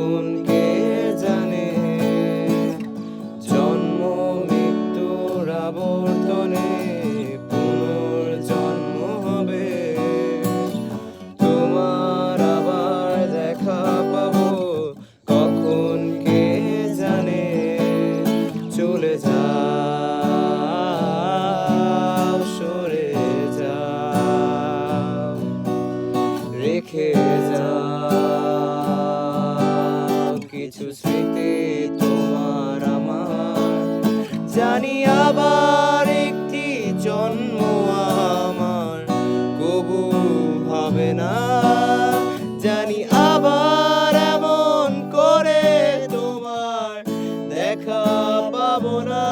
কখন কে জানে, জন্ম মৃত্যুর আবর্তনে পুনর্জন্ম হবে। তোমার আবার দেখা পাবো কখন কে জানে। চলে যাও, সরে যাও, রেখে যাও কিছু স্মৃতি তোমার আমার। জানি আবার একটি জন্ম আমার কবু হবে না। জানি আবার এমন করে তোমার দেখা পাবো না।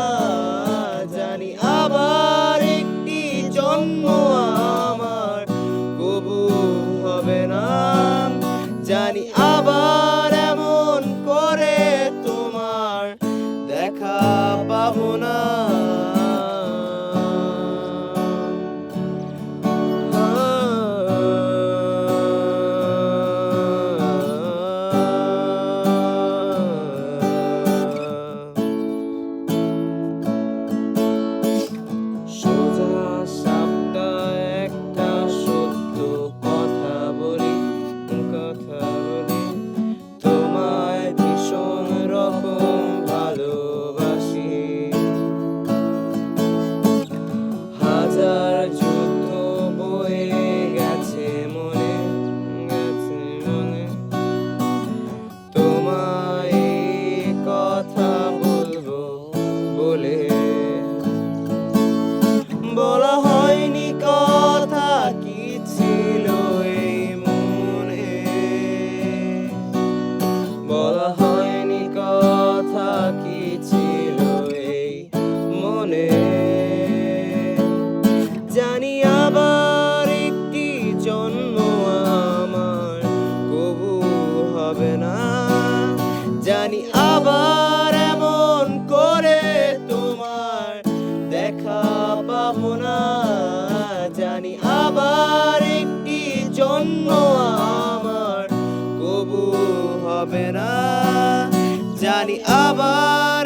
জানি আবার একটি জন্ম আমার কবু হবে না। জানি আবার এমন করে তোমার দেখা পাবো না। সোজা সাপটা একটা সত্য কথা বলি, তোমায় ভীষণ রকম ভালোবাসি। হাজার যুদ্ধ বয়ে গেছে মনে, তোমায় এই কথা বলবো বলে। বলা হয়নি কথা কি ছিল এই মনে, বলা হয়নি কথা কি ছিল এই মনে। জানি আবার একটি জন্ম আমার কবু হবে না। জানি আবার এমন করে তোমার দেখা পাবো না। জানি আবার একটি জন্ম আমার কবু হবে না। জানি আবার